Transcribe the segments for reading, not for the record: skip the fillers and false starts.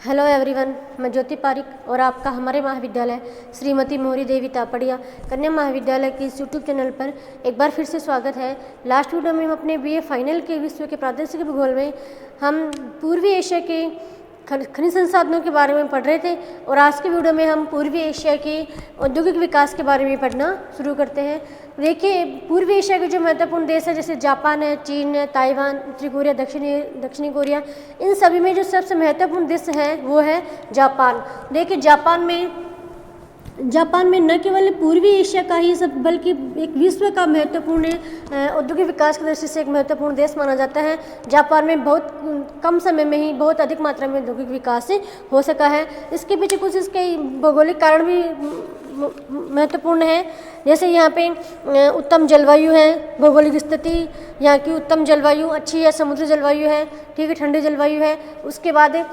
Hello everyone, मैं ज्योति पारिक और आपका हमारे महाविद्यालय श्रीमती मोहरी देवी तापड़िया कन्या महाविद्यालय के इस यूट्यूब चैनल पर एक बार फिर से स्वागत है। लास्ट वीडियो में हम अपने बीए फाइनल के विश्व के प्रादेशिक भूगोल में हम पूर्वी एशिया के खनिज संसाधनों के बारे में पढ़ रहे थे और आज के वीडियो में हम पूर्वी एशिया के औद्योगिक विकास के बारे में पढ़ना शुरू करते हैं। देखिए, पूर्वी एशिया के जो महत्वपूर्ण देश है जैसे जापान है, चीन है, ताइवान, उत्तरी कोरिया, दक्षिणी कोरिया, इन सभी में जो सबसे महत्वपूर्ण देश है वो है जापान। देखिए, जापान में न केवल पूर्वी एशिया का ही सब बल्कि एक विश्व का महत्वपूर्ण औद्योगिक विकास की दृष्टि से एक महत्वपूर्ण देश माना जाता है। जापान में बहुत कम समय में ही बहुत अधिक मात्रा में औद्योगिक विकास हो सका है। इसके पीछे कुछ इसके भौगोलिक कारण भी महत्वपूर्ण है। जैसे यहाँ पे उत्तम जलवायु है, भौगोलिक स्थिति यहाँ की उत्तम जलवायु अच्छी है, समुद्री जलवायु है, ठीक है, ठंडी जलवायु है। उसके बाद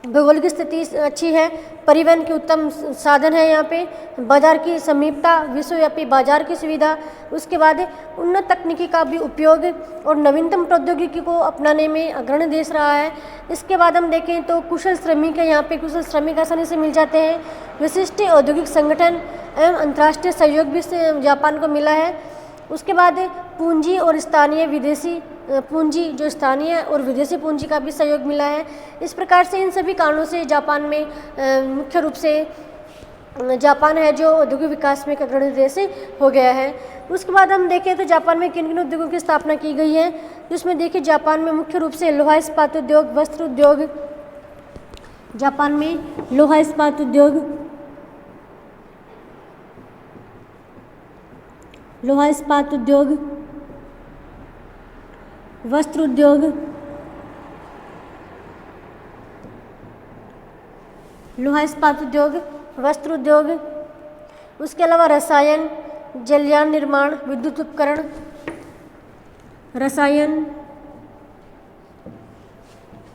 भौगोलिक स्थिति अच्छी है, परिवहन के उत्तम साधन है, यहाँ पे बाजार की समीपता, विश्वव्यापी बाजार की सुविधा, उसके बाद उन्नत तकनीकी का भी उपयोग और नवीनतम प्रौद्योगिकी को अपनाने में अग्रणी देश रहा है। इसके बाद हम देखें तो कुशल श्रमिक है, यहाँ पे कुशल श्रमिक आसानी से मिल जाते हैं। विशिष्ट औद्योगिक संगठन एवं अंतर्राष्ट्रीय सहयोग भी जापान को मिला है। उसके बाद पूंजी और स्थानीय विदेशी पूंजी, जो स्थानीय और विदेशी पूंजी का भी सहयोग मिला है। इस प्रकार से इन सभी कारणों से जापान में मुख्य रूप से जापान है जो औद्योगिक विकास में एक अग्रणी देश हो गया है। उसके बाद हम देखें तो जापान में किन किन उद्योगों की स्थापना की गई है, जिसमें देखिए जापान में मुख्य रूप से लोहा इस्पात उद्योग, वस्त्र उद्योग, जापान में लोहा इस्पात उद्योग, वस्त्र उद्योग, लोहा इस्पात उद्योग, वस्त्र उद्योग, उसके अलावा रसायन, जलयान निर्माण, विद्युत उपकरण, रसायन,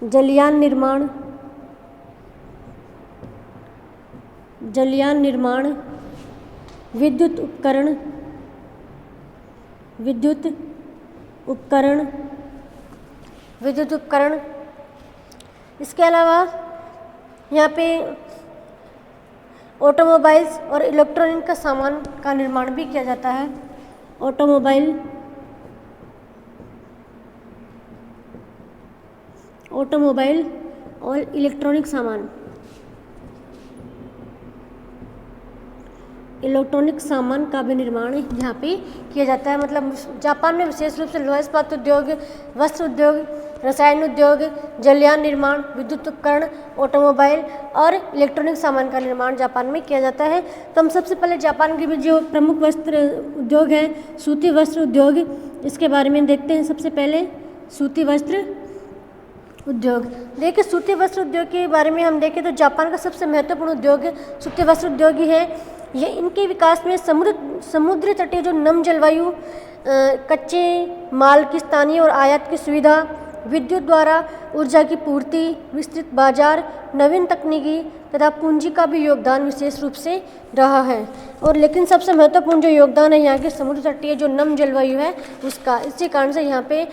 जलयान निर्माण, विद्युत उपकरण। इसके अलावा यहाँ पे ऑटोमोबाइल्स और इलेक्ट्रॉनिक का सामान का निर्माण भी किया जाता है। ऑटोमोबाइल और इलेक्ट्रॉनिक सामान का भी निर्माण यहाँ पे किया जाता है। मतलब जापान में विशेष रूप से लोहा इस्पात उद्योग, वस्त्र उद्योग, रसायन उद्योग, जलयान निर्माण, विद्युत उपकरण, ऑटोमोबाइल और इलेक्ट्रॉनिक सामान का निर्माण जापान में किया जाता है। तो हम सबसे पहले जापान के भी जो प्रमुख वस्त्र उद्योग है, सूती वस्त्र उद्योग, इसके बारे में देखते हैं। सबसे पहले सूती वस्त्र उद्योग। देखिए, सूती वस्त्र उद्योग के बारे में हम देखें तो जापान का सबसे महत्वपूर्ण उद्योग सूती वस्त्र उद्योग ही है। ये इनके विकास में समुद्र तटीय जो नम जलवायु, कच्चे माल की स्थानीय और आयात की सुविधा, विद्युत द्वारा ऊर्जा की पूर्ति, विस्तृत बाजार, नवीन तकनीकी तथा पूंजी का भी योगदान विशेष रूप से रहा है। और लेकिन सबसे महत्वपूर्ण जो योगदान है यहाँ के समुद्र तटीय जो नम जलवायु है उसका, इसी कारण से यहाँ पे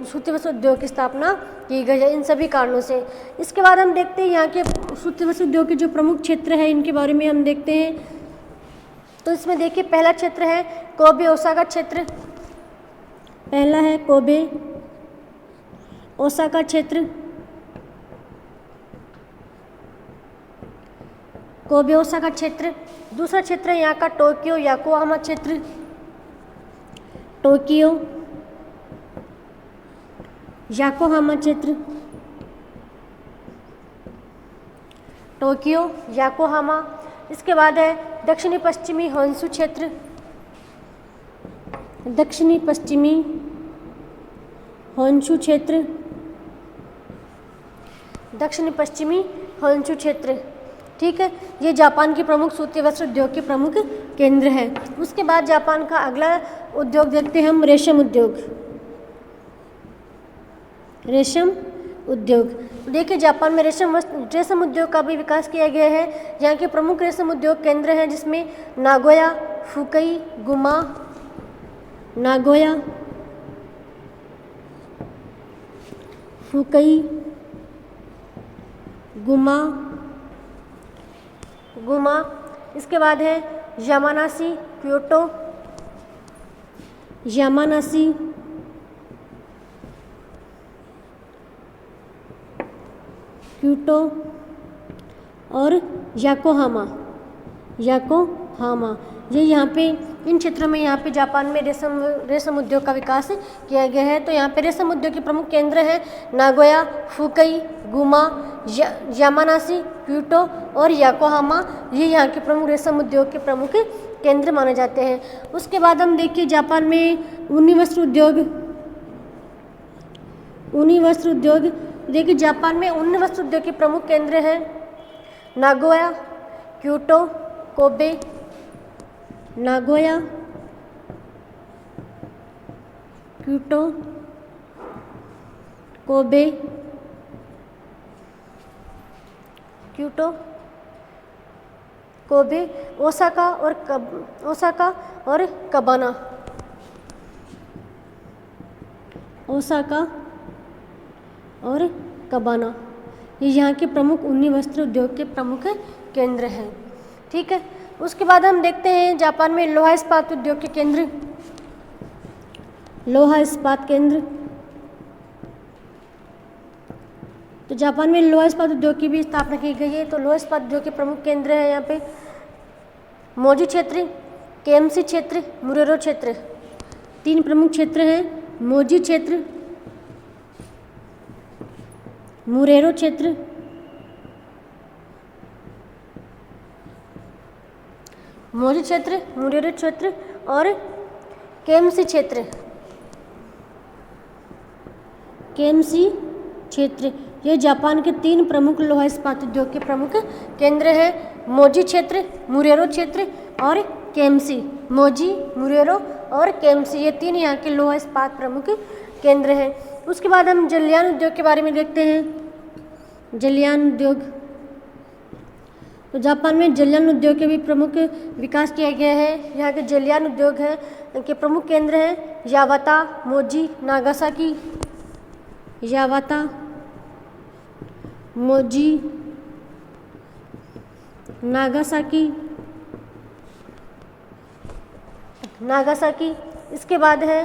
सूती वस्त्र उद्योग की स्थापना की गई है, इन सभी कारणों से। इसके बाद हम देखते हैं यहाँ के सूती वस्त्र उद्योग के जो प्रमुख क्षेत्र है इनके बारे में हम देखते हैं। तो इसमें देखिए, पहला क्षेत्र है कोबे ओसाका क्षेत्र। पहला है कोबे ओसाका क्षेत्र। कोबे ओसाका क्षेत्र। दूसरा क्षेत्र है यहाँ का टोक्यो योकोहामा क्षेत्र। टोक्यो योकोहामा क्षेत्र। Tokyo Yokohama. इसके बाद है दक्षिणी पश्चिमी होन्शु क्षेत्र। दक्षिणी पश्चिमी होन्शु क्षेत्र। दक्षिणी पश्चिमी होन्शु क्षेत्र, ठीक है। ये जापान के प्रमुख सूती वस्त्र उद्योग के प्रमुख केंद्र है। उसके बाद जापान का अगला उद्योग देखते हैं हम, रेशम उद्योग। रेशम उद्योग। देखिए, जापान में रेशम उद्योग का भी विकास किया गया है। यहाँ के प्रमुख रेशम उद्योग केंद्र हैं जिसमें नागोया, फुकुई, गुमा, नागोया, फुकुई, गुमा, गुमा। इसके बाद है यामानाशी, क्योटो, यामानाशी, क्योटो और याकोहामा, याकोहामा। ये यहाँ पे इन क्षेत्रों में यहाँ पे जापान में रेशम उद्योग का विकास किया गया है। तो यहाँ पे रेशम उद्योग के प्रमुख केंद्र हैं नागोया, फुकई, गुमा, यामानाशी, क्योटो और याकोहामा। ये यहाँ के प्रमुख रेशम उद्योग के प्रमुख केंद्र माने जाते हैं। उसके बाद हम देखिए जापान में ऊनी वस्त्र उद्योग, ऊनी वस्त्र उद्योग। देखिए जापान में ऊनी वस्त्र उद्योग के प्रमुख केंद्र हैं Nagoya, Kyoto, Kobe, Nagoya, Kyoto, Kobe, Kyoto, Kobe, Osaka और कबाना, ओसाका और कबाना। ये यहाँ के प्रमुख ऊनी वस्त्र उद्योग के प्रमुख केंद्र हैं। ठीक है। उसके बाद हम देखते हैं जापान में लोहा इस्पात उद्योग के केंद्र, लोहा इस्पात केंद्र। तो जापान में लोहा इस्पात उद्योग की भी स्थापना की गई है। तो लोहा इस्पात उद्योग के प्रमुख केंद्र हैं यहाँ पे मोजी क्षेत्र, केएमसी क्षेत्र, मुरेरो क्षेत्र। 3 प्रमुख क्षेत्र हैं मोजी क्षेत्र, मुरेरो क्षेत्र, मोजी क्षेत्र, मुरेरो क्षेत्र और केएमसी क्षेत्र, केएमसी क्षेत्र। ये जापान के 3 प्रमुख लोहा इस्पात उद्योग के प्रमुख केंद्र हैं मोजी क्षेत्र, मुरेरो क्षेत्र और केएमसी। मोजी, मुरेरो और केएमसी, ये 3 यहाँ के लोहा इस्पात प्रमुख केंद्र हैं। उसके बाद हम जलयान उद्योग के बारे में देखते हैं। जलयान उद्योग। तो जापान में जलयान उद्योग के भी प्रमुख विकास किया गया है। यहाँ के जलयान उद्योग है के प्रमुख केंद्र हैं यावाता, मोजी, नागासाकी, यावाता, मोजी, नागासाकी, नागासाकी। इसके बाद है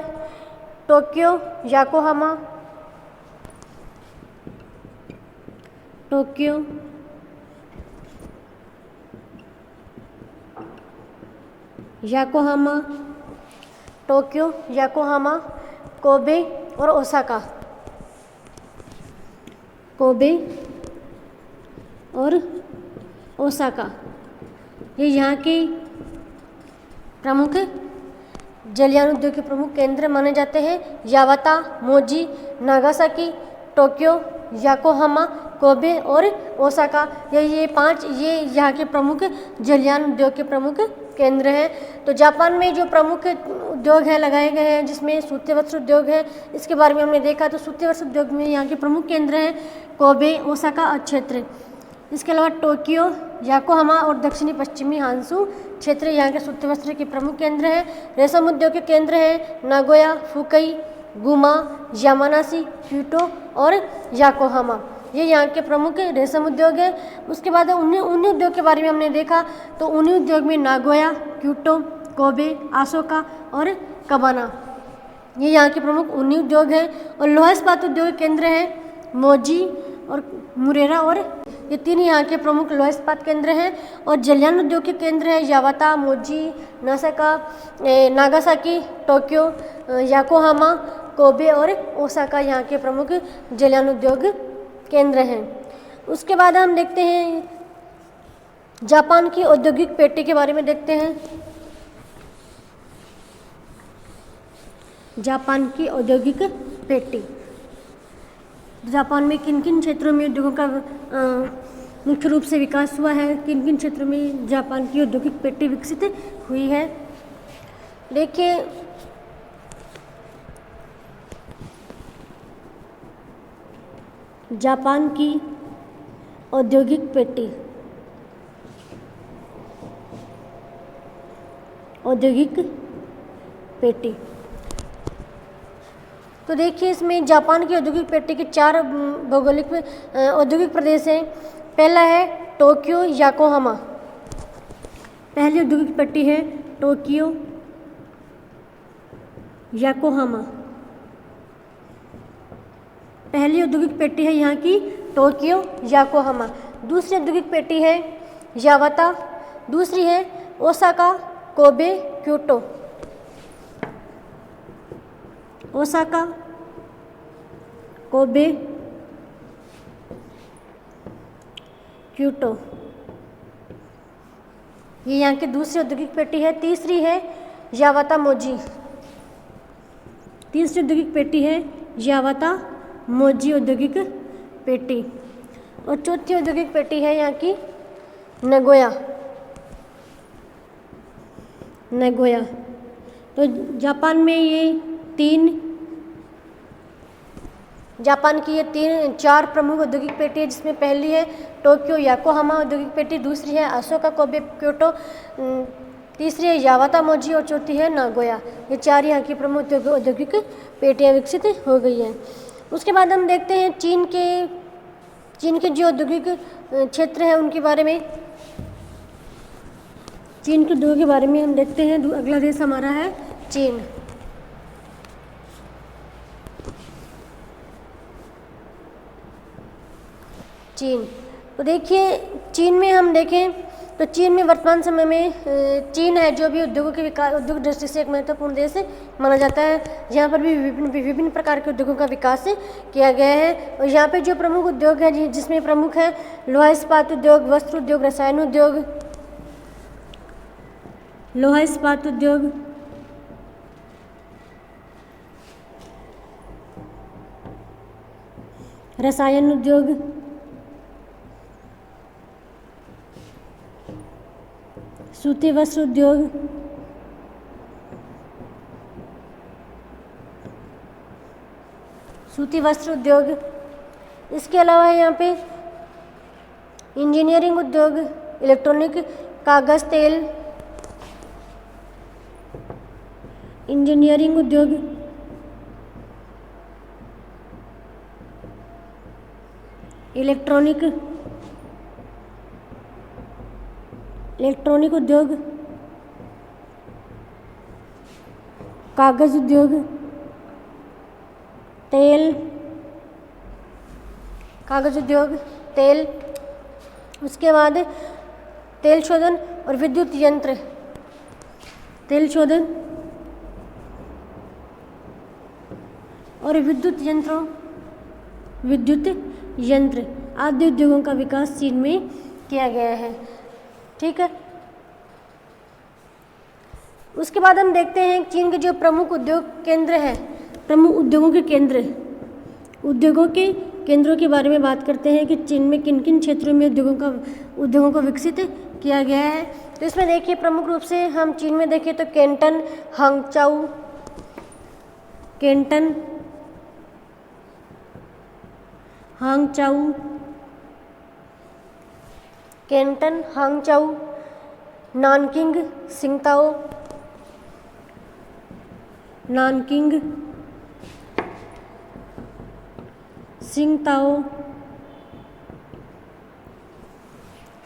Tokyo, Yokohama, Tokyo, Yokohama, Tokyo, Yokohama, Kobe और ओसाका, कोबे और ओसाका। ये यहाँ के प्रमुख जलयान उद्योग के प्रमुख केंद्र माने जाते हैं। यावाता, मोजी, नागासाकी, टोक्यो, याकोहामा, कोबे और ओसाका। ये 5 ये यहाँ के प्रमुख जलयान उद्योग के प्रमुख केंद्र हैं। तो जापान में जो प्रमुख उद्योग हैं लगाए गए हैं जिसमें सूती वस्त्र उद्योग है, इसके बारे में हमने देखा। तो सूती वस्त्र उद्योग में यहाँ के प्रमुख केंद्र हैं कोबे, ओसाका क्षेत्र। इसके अलावा टोक्यो, याकोहामा और दक्षिणी पश्चिमी हांसू क्षेत्र यहाँ के सूती वस्त्र के प्रमुख केंद्र हैं। रेशम उद्योग के केंद्र हैं नागोया, फुकई, गुमा, यामानाशी, क्योटो और याकोहामा। ये यहाँ के प्रमुख रेशम उद्योग है। उसके बाद ऊनी उद्योग के बारे में हमने देखा। तो ऊनी उद्योग में नागोया, क्योटो, कोबे, अशोका और कबाना, ये यहाँ के प्रमुख ऊनी उद्योग हैं। और लोहा इस्पात उद्योग के केंद्र हैं मोजी और मुरेरा, और ये 3 यहाँ के प्रमुख लोहा इस्पात केंद्र हैं। और जलयान उद्योग के केंद्र हैं यावाता, मोजी, नागासाकी, टोक्यो, याकोहामा, कोबे और ओसाका यहाँ के प्रमुख जलयान उद्योग केंद्र हैं। उसके बाद हम देखते हैं जापान की औद्योगिक पेटी के बारे में देखते हैं। जापान की औद्योगिक पेटी। जापान में किन किन क्षेत्रों में उद्योगों का मुख्य रूप से विकास हुआ है, किन किन क्षेत्रों में जापान की औद्योगिक पेटी विकसित हुई है। देखिए जापान की औद्योगिक पेटी, औद्योगिक पेटी। तो देखिए इसमें जापान की औद्योगिक पेटी के 4 भौगोलिक औद्योगिक प्रदेश हैं। पहला है टोक्यो याकोहामा। पहली औद्योगिक पेटी है टोक्यो याकोहामा। पहली औद्योगिक पेटी है यहाँ की टोक्यो याकोहामा। दूसरी औद्योगिक पेटी है यावाता। दूसरी है Osaka Kobe Kyoto. Osaka Kobe Kyoto, ये यहाँ की दूसरी औद्योगिक पेटी है। तीसरी है यावाता मोजी। तीसरी औद्योगिक पेटी है यावाता मोजी औद्योगिक पेटी। और चौथी औद्योगिक पेटी है यहाँ की नगोया। नगोया। तो जापान में ये चार प्रमुख औद्योगिक पेटी है, जिसमें पहली है टोक्यो याकोहामा औद्योगिक पेटी, दूसरी है अशोका कोबे क्योटो, तीसरी है यावाता मोजी और चौथी है नागोया। ये 4 यहाँ की प्रमुख औद्योगिक पेटियाँ विकसित हो गई हैं। उसके बाद हम देखते हैं चीन के जो औद्योगिक क्षेत्र हैं उनके बारे में। चीन के उद्योगों के बारे में हम देखते हैं। अगला देश हमारा है चीन। तो देखिए चीन में हम देखें तो चीन में वर्तमान समय में चीन है जो भी उद्योगों के विकास, उद्योग दृष्टि से एक महत्वपूर्ण देश माना जाता है। यहाँ पर भी विभिन्न प्रकार के उद्योगों का विकास किया गया है। और यहाँ पे जो प्रमुख उद्योग है जिसमें प्रमुख है लोहा इस्पात उद्योग, वस्त्र उद्योग, रसायन उद्योग, लोहा इस्पात उद्योग, रसायन उद्योग, सूती वस्त्र उद्योग, इसके अलावा है यहाँ पे इंजीनियरिंग उद्योग, इलेक्ट्रॉनिक, कागज, तेल, इंजीनियरिंग उद्योग, इलेक्ट्रॉनिक उद्योग, कागज उद्योग, तेल, उसके बाद तेल शोधन और विद्युत यंत्र, विद्युत यंत्र आदि उद्योगों का विकास चीन में किया गया है। ठीक है। उसके बाद हम देखते हैं चीन के जो प्रमुख उद्योग केंद्र हैं, प्रमुख उद्योगों के केंद्रों के बारे में बात करते हैं कि चीन में किन किन क्षेत्रों में उद्योगों को विकसित किया गया है। तो इसमें देखिए प्रमुख रूप से हम चीन में देखें तो केंटन, हांगचाऊ,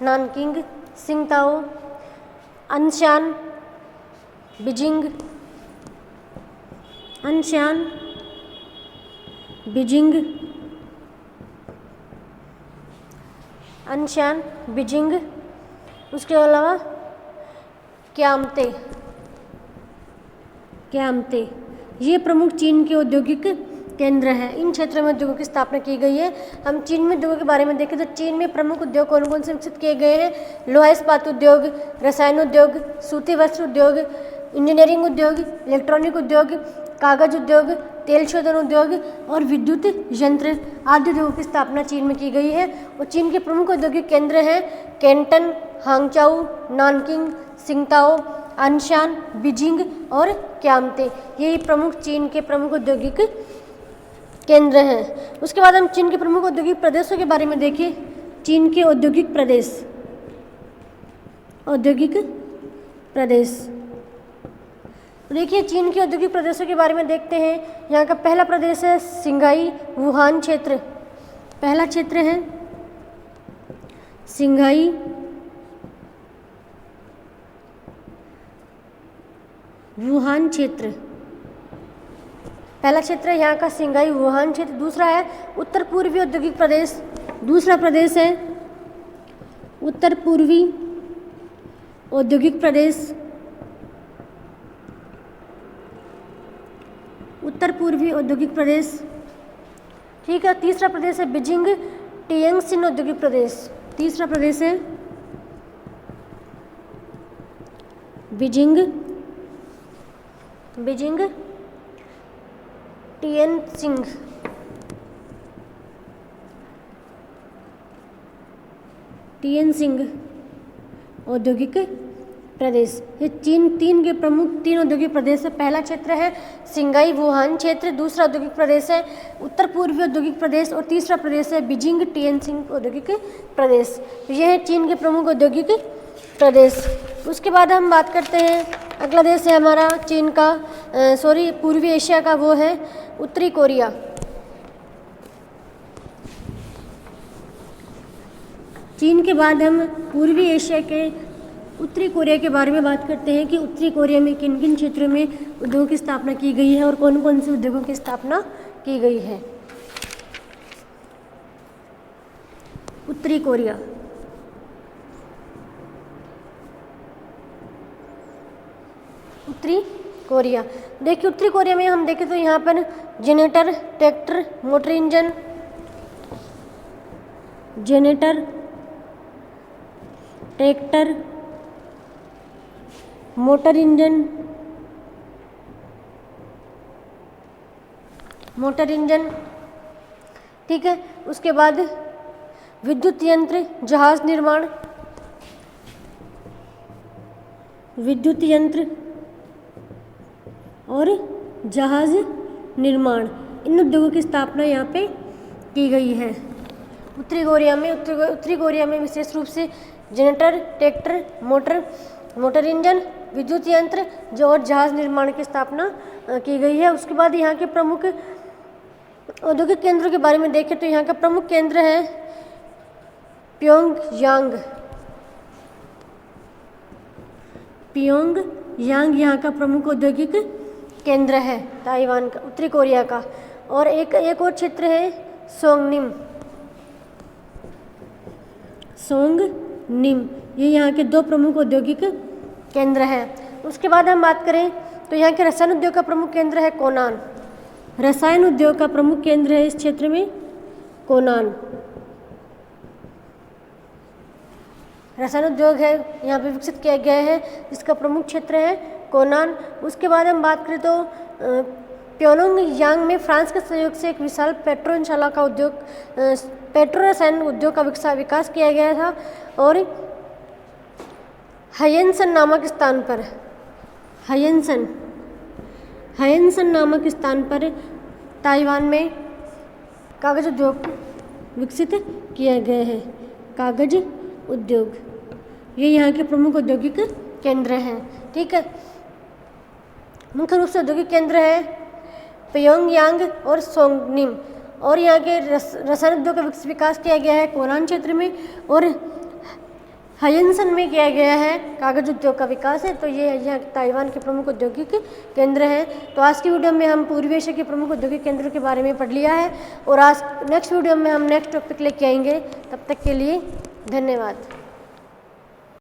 नानकिंग, सिंगताओ, अनशान, बीजिंग, उसके अलावा क्यामते, ये प्रमुख चीन के औद्योगिक केंद्र हैं। इन क्षेत्रों में उद्योगों की स्थापना की गई है। हम चीन में उद्योगों के बारे में देखें तो चीन में प्रमुख उद्योग कौन कौन से विकसित किए गए हैं? लोहा इस्पात उद्योग, रसायन उद्योग, सूती वस्त्र उद्योग, इंजीनियरिंग उद्योग, इलेक्ट्रॉनिक उद्योग, कागज उद्योग, तेल शोधन उद्योग और विद्युत यंत्र आदि उद्योगों की स्थापना चीन में की गई है। और चीन के प्रमुख औद्योगिक केंद्र हैं केंटन, हांगचाऊ, नानकिंग, सिंगताओ, अनशान, बीजिंग और क्यामते। यही प्रमुख चीन के प्रमुख औद्योगिक केंद्र हैं। उसके बाद हम चीन के प्रमुख औद्योगिक प्रदेशों के बारे में देखें। चीन के औद्योगिक प्रदेश देखिए चीन के औद्योगिक प्रदेशों के बारे में देखते हैं। यहाँ का पहला प्रदेश है सिंघाई वुहान क्षेत्र। पहला क्षेत्र है सिंघाई वुहान क्षेत्र। पहला क्षेत्र है यहाँ का सिंघाई वुहान क्षेत्र। दूसरा है उत्तर पूर्वी औद्योगिक प्रदेश। दूसरा प्रदेश है उत्तर पूर्वी औद्योगिक प्रदेश। उत्तर पूर्वी औद्योगिक प्रदेश, ठीक है। तीसरा प्रदेश है बीजिंग टिएंगसिन औद्योगिक प्रदेश। तीसरा प्रदेश है बीजिंग टिएनसिंग औद्योगिक प्रदेश। ये चीन के प्रमुख 3 औद्योगिक प्रदेश है। पहला क्षेत्र है सिंघाई वुहान क्षेत्र। दूसरा औद्योगिक प्रदेश है उत्तर पूर्वी औद्योगिक प्रदेश और तीसरा प्रदेश है बीजिंग टिएनसिंग औद्योगिक प्रदेश। ये है चीन के प्रमुख औद्योगिक प्रदेश। उसके बाद हम बात करते हैं, अगला देश है हमारा चीन का पूर्वी एशिया का, वो है उत्तरी कोरिया। चीन के बाद हम पूर्वी एशिया के उत्तरी कोरिया के बारे में बात करते हैं कि उत्तरी कोरिया में किन किन क्षेत्रों में उद्योगों की स्थापना की गई है और कौन कौन से उद्योगों की स्थापना की गई है। उत्तरी कोरिया, उत्तरी कोरिया। देखिए उत्तरी कोरिया में हम देखें तो यहाँ पर generator, tractor, motor engine, generator, tractor, motor engine, ठीक है। उसके बाद विद्युत यंत्र, जहाज निर्माण, विद्युत यंत्र और जहाज निर्माण, इन उद्योगों की स्थापना यहाँ पे की गई है उत्तरी कोरिया में। उत्तरी कोरिया में विशेष रूप से जनरेटर, ट्रैक्टर, मोटर इंजन, विद्युत यंत्र और जहाज निर्माण की स्थापना की गई है। उसके बाद यहाँ के प्रमुख औद्योगिक केंद्रों के बारे में देखें तो यहाँ का प्रमुख केंद्र है प्योंगयांग। यहाँ का प्रमुख औद्योगिक केंद्र है ताइवान का, उत्तरी कोरिया का। और एक और क्षेत्र है सोंगनिम। ये यहाँ के 2 प्रमुख औद्योगिक केंद्र हैं। उसके बाद हम बात करें तो यहाँ के रसायन उद्योग का प्रमुख केंद्र है कोनान। रसायन उद्योग का प्रमुख केंद्र है इस क्षेत्र में कोनान। रसायन उद्योग है यहाँ पे विकसित किया गया है, इसका प्रमुख क्षेत्र है कोनान। उसके बाद हम बात करें तो प्योंगयांग में फ्रांस के सहयोग से एक विशाल पेट्रो रसायन उद्योग का विकास किया गया था। और हयनसन नामक स्थान पर ताइवान में कागज उद्योग विकसित किया गया है। कागज उद्योग ये यहाँ के प्रमुख औद्योगिक केंद्र हैं, ठीक है। मुख्य रूप से औद्योगिक केंद्र है प्योंगयांग और सोंगनिम। और यहाँ के रसायन उद्योग का विकास किया गया है कोनान क्षेत्र में और हयनसन में किया गया है कागज उद्योग का विकास है। तो ये यहाँ ताइवान के प्रमुख औद्योगिक केंद्र हैं। तो आज की वीडियो में हम पूर्वी एशिया के प्रमुख औद्योगिक केंद्रों के बारे में पढ़ लिया है और आज नेक्स्ट वीडियो में हम नेक्स्ट टॉपिक लेके आएंगे। तब तक के लिए धन्यवाद।